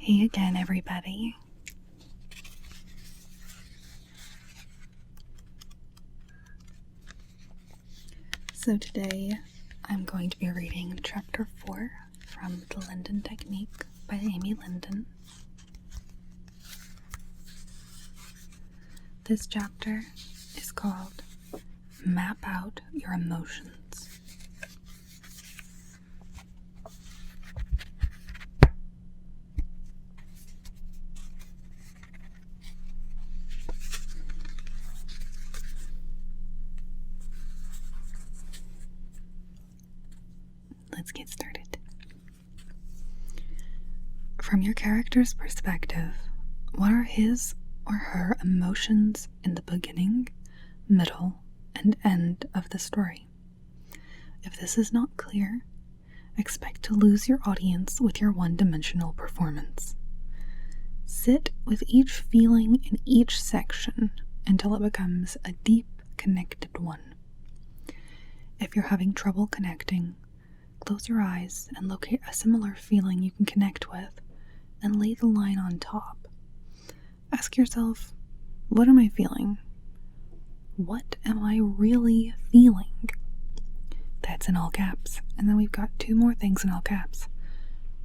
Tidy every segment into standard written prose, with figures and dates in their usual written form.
Hey again, everybody. So today I'm going to be reading Chapter 4 from the Lyndon Technique by Amy Lyndon. This chapter is called Map Out Your Emotions. Let's get started. From your character's perspective, what are his or her emotions in the beginning, middle, and end of the story? If this is not clear, expect to lose your audience with your one-dimensional performance. Sit with each feeling in each section until it becomes a deep, connected one. If you're having trouble connecting, close your eyes and locate a similar feeling you can connect with and lay the line on top. Ask yourself, what am I feeling? What am I really feeling? That's in all caps. And then we've got two more things in all caps.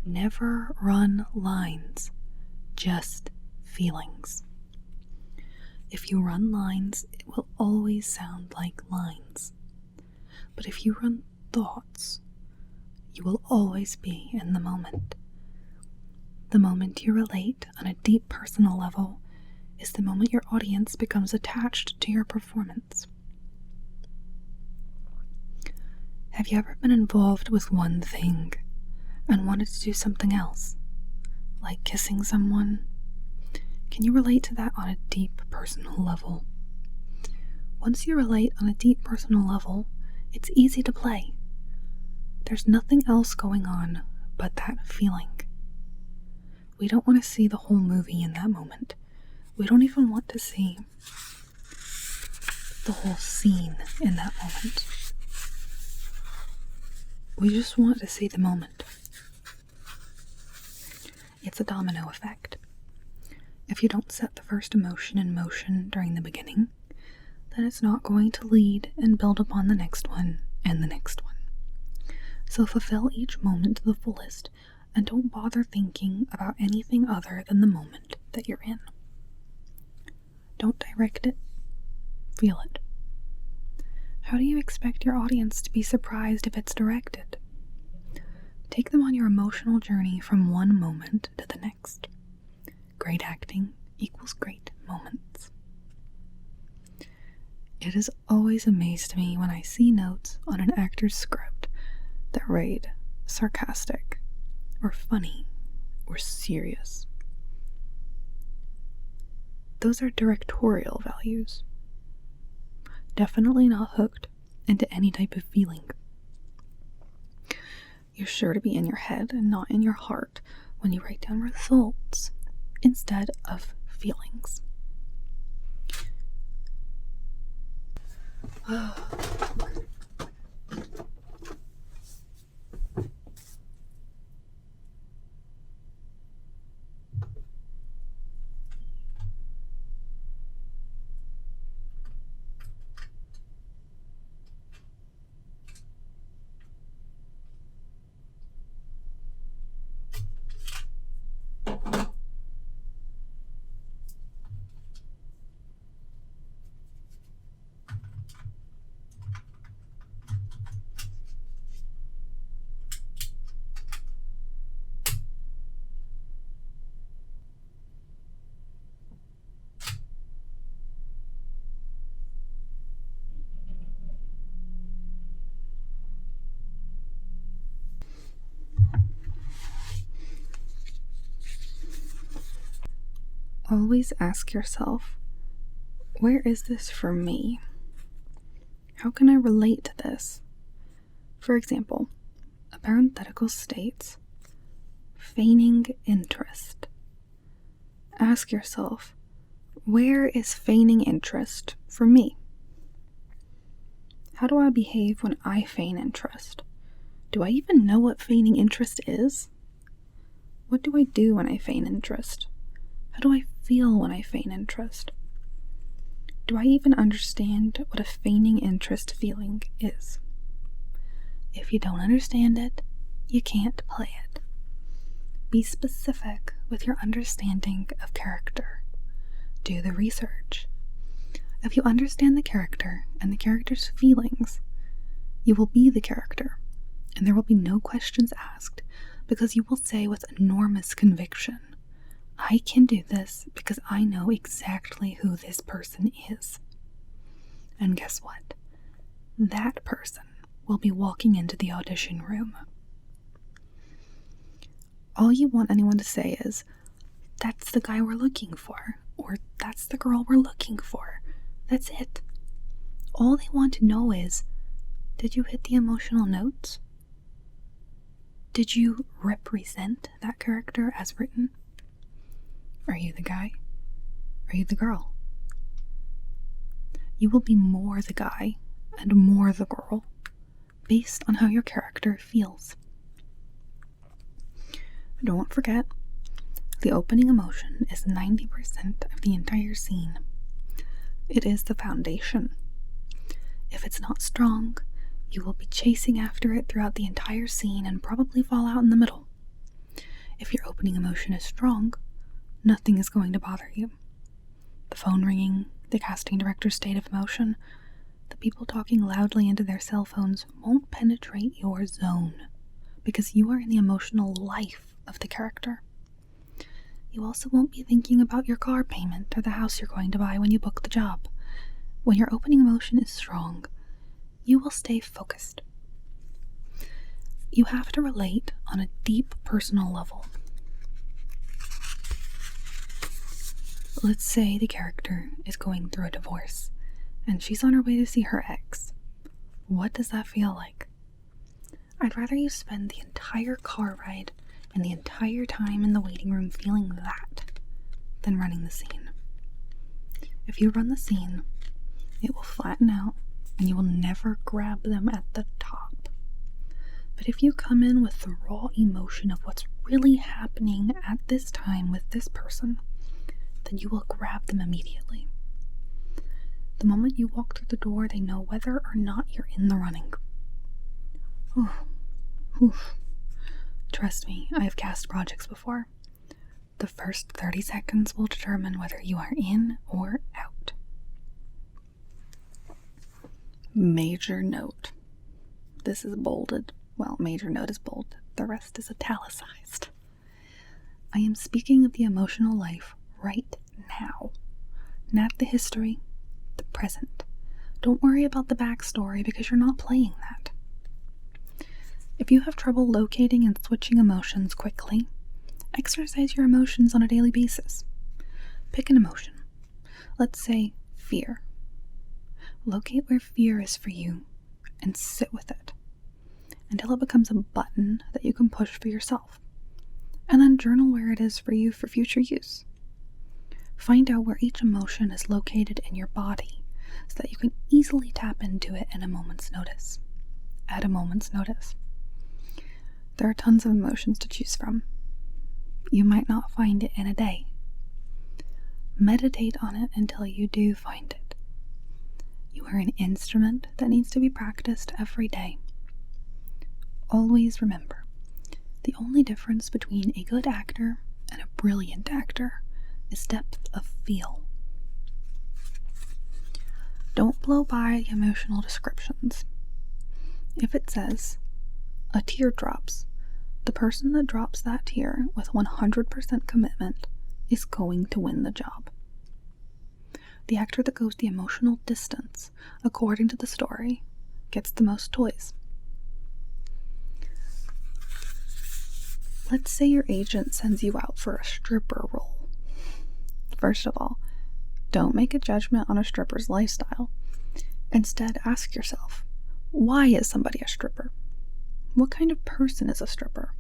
Never run lines, just feelings. If you run lines, it will always sound like lines. But if you run thoughts, you will always be in the moment. The moment you relate on a deep personal level is the moment your audience becomes attached to your performance. Have you ever been involved with one thing and wanted to do something else, like kissing someone? Can you relate to that on a deep personal level? Once you relate on a deep personal level, it's easy to play. There's nothing else going on but that feeling. We don't want to see the whole movie in that moment. We don't even want to see the whole scene in that moment. We just want to see the moment. It's a domino effect. If you don't set the first emotion in motion during the beginning, then it's not going to lead and build upon the next one and the next one. So fulfill each moment to the fullest and don't bother thinking about anything other than the moment that you're in. Don't direct it, feel it. How do you expect your audience to be surprised if it's directed? Take them on your emotional journey from one moment to the next. Great acting equals great moments. It has always amazed me when I see notes on an actor's script that read sarcastic, or funny, or serious. Those are directorial values. Definitely not hooked into any type of feeling. You're sure to be in your head and not in your heart when you write down results instead of feelings. Always ask yourself, where is this for me? How can I relate to this? For example, a parenthetical states, feigning interest. Ask yourself, where is feigning interest for me? How do I behave when I feign interest? Do I even know what feigning interest is? What do I do when I feign interest? How do I feel when I feign interest? Do I even understand what a feigning interest feeling is? If you don't understand it, you can't play it. Be specific with your understanding of character. Do the research. If you understand the character and the character's feelings, you will be the character, and there will be no questions asked because you will say with enormous conviction, I can do this because I know exactly who this person is. And guess what? That person will be walking into the audition room. All you want anyone to say is, that's the guy we're looking for, or that's the girl we're looking for. That's it. All they want to know is, did you hit the emotional notes? Did you represent that character as written? Are you the guy? Are you the girl? You will be more the guy and more the girl based on how your character feels. Don't forget, the opening emotion is 90% of the entire scene. It is the foundation. If it's not strong, you will be chasing after it throughout the entire scene and probably fall out in the middle. If your opening emotion is strong, nothing is going to bother you. The phone ringing, the casting director's state of emotion, the people talking loudly into their cell phones won't penetrate your zone because you are in the emotional life of the character. You also won't be thinking about your car payment or the house you're going to buy when you book the job. When your opening emotion is strong, you will stay focused. You have to relate on a deep personal level. Let's say the character is going through a divorce and she's on her way to see her ex. What does that feel like? I'd rather you spend the entire car ride and the entire time in the waiting room feeling that than running the scene. If you run the scene, it will flatten out and you will never grab them at the top. But if you come in with the raw emotion of what's really happening at this time with this person, then you will grab them immediately. The moment you walk through the door, they know whether or not you're in the running. Trust me, I have cast projects before. The first 30 seconds will determine whether you are in or out. Major note. This is bolded. Well, major note is bold. The rest is italicized. I am speaking of the emotional life right now, not the history, the present. Don't worry about the backstory because you're not playing that. If you have trouble locating and switching emotions quickly, exercise your emotions on a daily basis. Pick an emotion. Let's say fear. Locate where fear is for you and sit with it until it becomes a button that you can push for yourself. And then journal where it is for you for future use. Find out where each emotion is located in your body so that you can easily tap into it at a moment's notice. At a moment's notice. There are tons of emotions to choose from. You might not find it in a day. Meditate on it until you do find it. You are an instrument that needs to be practiced every day. Always remember, the only difference between a good actor and a brilliant actor is depth of feel. Don't blow by the emotional descriptions. If it says, a tear drops, the person that drops that tear with 100% commitment is going to win the job. The actor that goes the emotional distance, according to the story, gets the most toys. Let's say your agent sends you out for a stripper role. First of all, don't make a judgment on a stripper's lifestyle. Instead, ask yourself, why is somebody a stripper? What kind of person is a stripper?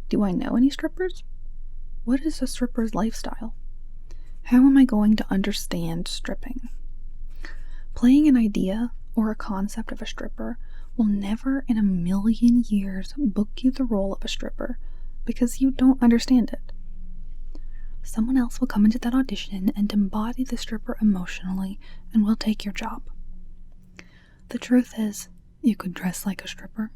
Do I know any strippers? What is a stripper's lifestyle? How am I going to understand stripping? Playing an idea or a concept of a stripper will never in a million years book you the role of a stripper because you don't understand it. Someone else will come into that audition and embody the stripper emotionally and will take your job. The truth is, you could dress like a stripper,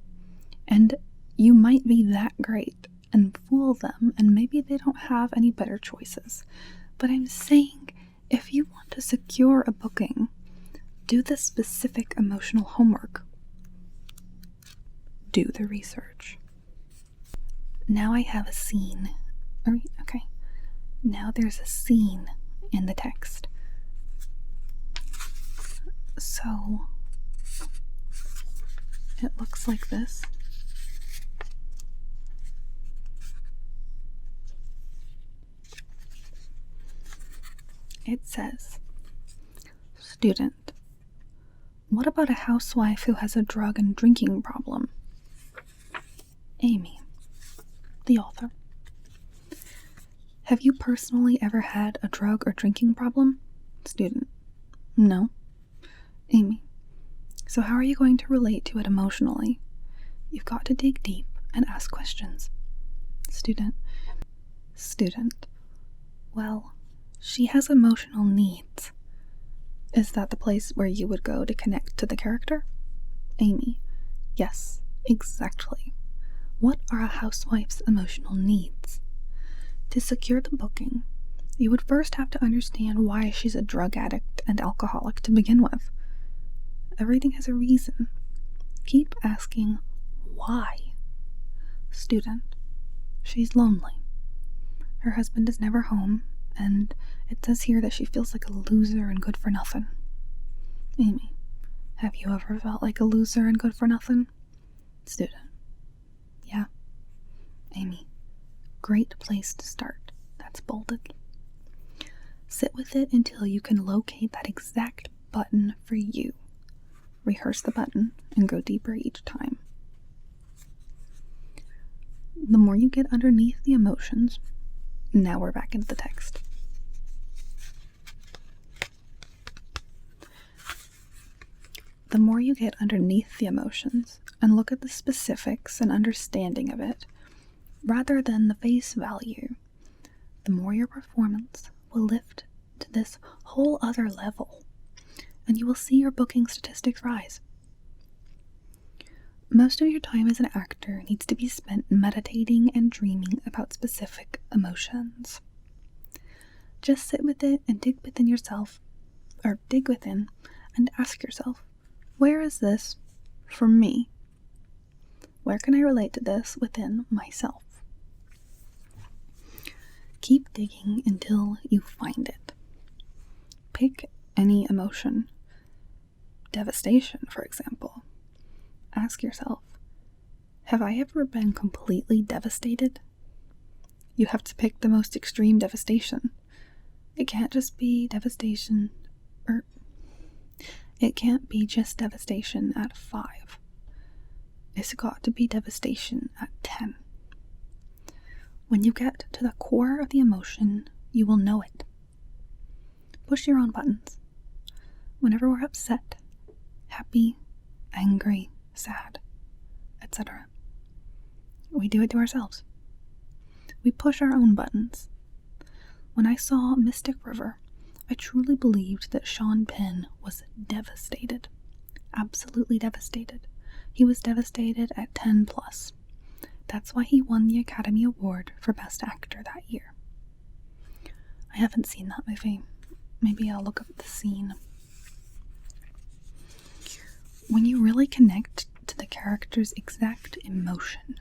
and you might be that great and fool them, and maybe they don't have any better choices. But I'm saying, if you want to secure a booking, do the specific emotional homework. Do the research. Now I have a scene. Okay. Now there's a scene in the text. So it looks like this. It says, student, what about a housewife who has a drug and drinking problem? Amy, the author. Have you personally ever had a drug or drinking problem? Student, no. Amy, so how are you going to relate to it emotionally? You've got to dig deep and ask questions. Student, well, she has emotional needs. Is that the place where you would go to connect to the character? Amy, yes, exactly. What are a housewife's emotional needs? To secure the booking, you would first have to understand why she's a drug addict and alcoholic to begin with. Everything has a reason. Keep asking why. Student, she's lonely. Her husband is never home, and it says here that she feels like a loser and good for nothing. Amy, have you ever felt like a loser and good for nothing? Student, yeah. Amy, great place to start. That's bolded. Sit with it until you can locate that exact button for you. Rehearse the button and go deeper each time. The more you get underneath the emotions, now we're back into the text. The more you get underneath the emotions and look at the specifics and understanding of it, rather than the face value, the more your performance will lift to this whole other level, and you will see your booking statistics rise. Most of your time as an actor needs to be spent meditating and dreaming about specific emotions. Just sit with it and dig within and ask yourself, where is this for me? Where can I relate to this within myself? Keep digging until you find it. Pick any emotion. Devastation, for example. Ask yourself, have I ever been completely devastated? You have to pick the most extreme devastation. It can't just be devastation, it can't be just devastation at 5. It's got to be devastation at 10. When you get to the core of the emotion, you will know it. Push your own buttons. Whenever we're upset, happy, angry, sad, etc., we do it to ourselves. We push our own buttons. When I saw Mystic River, I truly believed that Sean Penn was devastated. Absolutely devastated. He was devastated at 10 plus. That's why he won the Academy Award for Best Actor that year. I haven't seen that movie. Maybe I'll look up the scene. When you really connect to the character's exact emotion,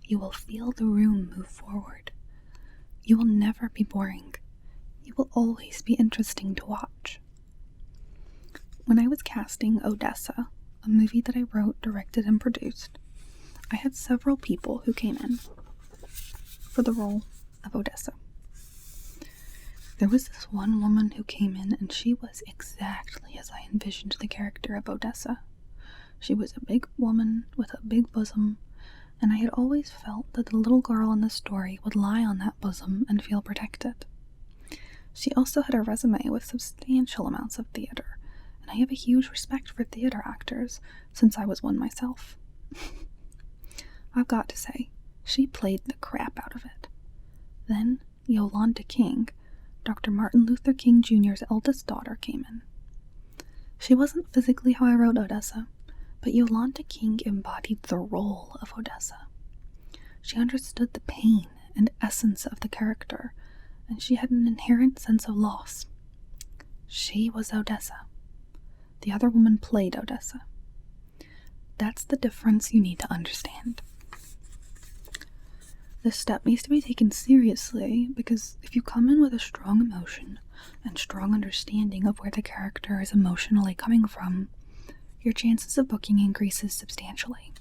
you will feel the room move forward. You will never be boring. You will always be interesting to watch. When I was casting Odessa, a movie that I wrote, directed, and produced, I had several people who came in for the role of Odessa. There was this one woman who came in, and she was exactly as I envisioned the character of Odessa. She was a big woman with a big bosom, and I had always felt that the little girl in the story would lie on that bosom and feel protected. She also had a resume with substantial amounts of theater, and I have a huge respect for theater actors, since I was one myself. I've got to say, She played the crap out of it. Then Yolanda King, Dr. Martin Luther King Jr.'s eldest daughter, came in. She wasn't physically how I wrote Odessa, but Yolanda King embodied the role of Odessa. She understood the pain and essence of the character, and she had an inherent sense of loss. She was Odessa. The other woman played Odessa. That's the difference you need to understand. This step needs to be taken seriously because if you come in with a strong emotion and strong understanding of where the character is emotionally coming from, your chances of booking increases substantially.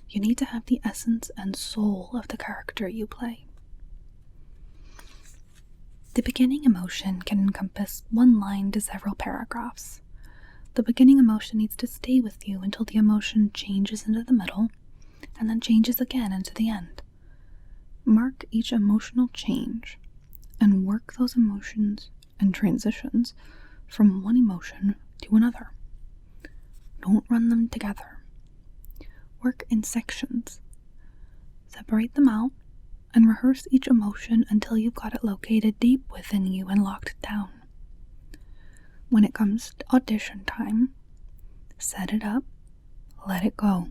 You need to have the essence and soul of the character you play. The beginning emotion can encompass one line to several paragraphs. The beginning emotion needs to stay with you until the emotion changes into the middle and then changes again into the end. Mark each emotional change and work those emotions and transitions from one emotion to another. Don't run them together. Work in sections. Separate them out and rehearse each emotion until you've got it located deep within you and locked down. When it comes to audition time, set it up, let it go,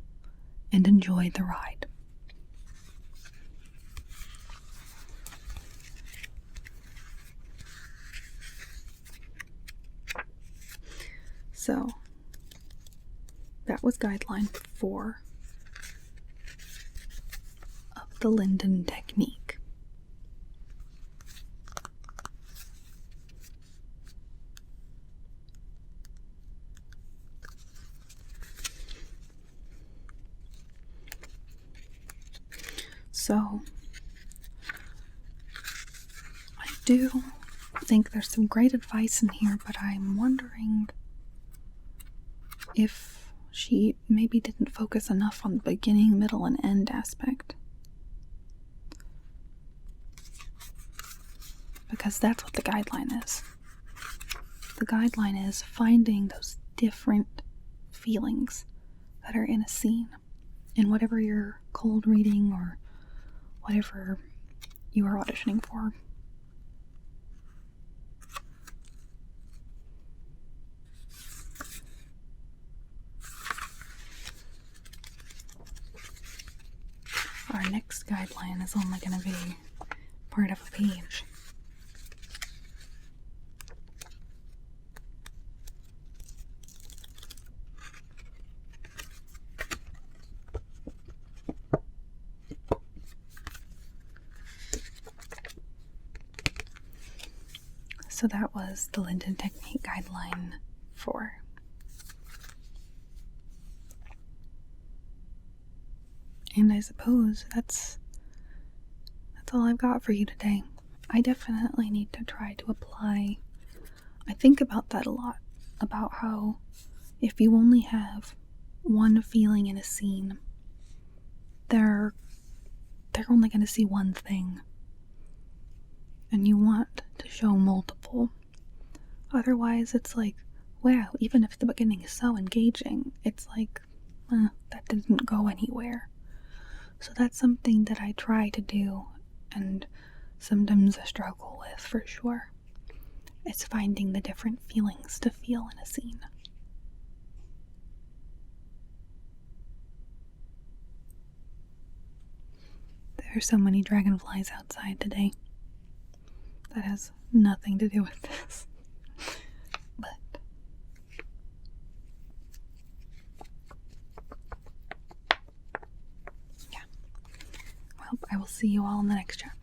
and enjoy the ride. So, that was guideline 4 of the Lyndon Technique. So, I do think there's some great advice in here, but I'm wondering if she maybe didn't focus enough on the beginning, middle, and end aspect. Because that's what the guideline is. The guideline is finding those different feelings that are in a scene, in whatever you're cold reading or whatever you are auditioning for. Our next guideline is only going to be part of a page. So that was the Lyndon Technique Guideline 4. And I suppose that's all I've got for you today. I definitely need to try to apply. I think about that a lot, about how if you only have one feeling in a scene, they're only going to see one thing. And you want to show multiple. Otherwise, it's like, wow, even if the beginning is so engaging, it's like, that didn't go anywhere. So that's something that I try to do, and sometimes I struggle with for sure. It's finding the different feelings to feel in a scene. There are so many dragonflies outside today. That has nothing to do with this. But yeah. Well, I will see you all in the next chapter.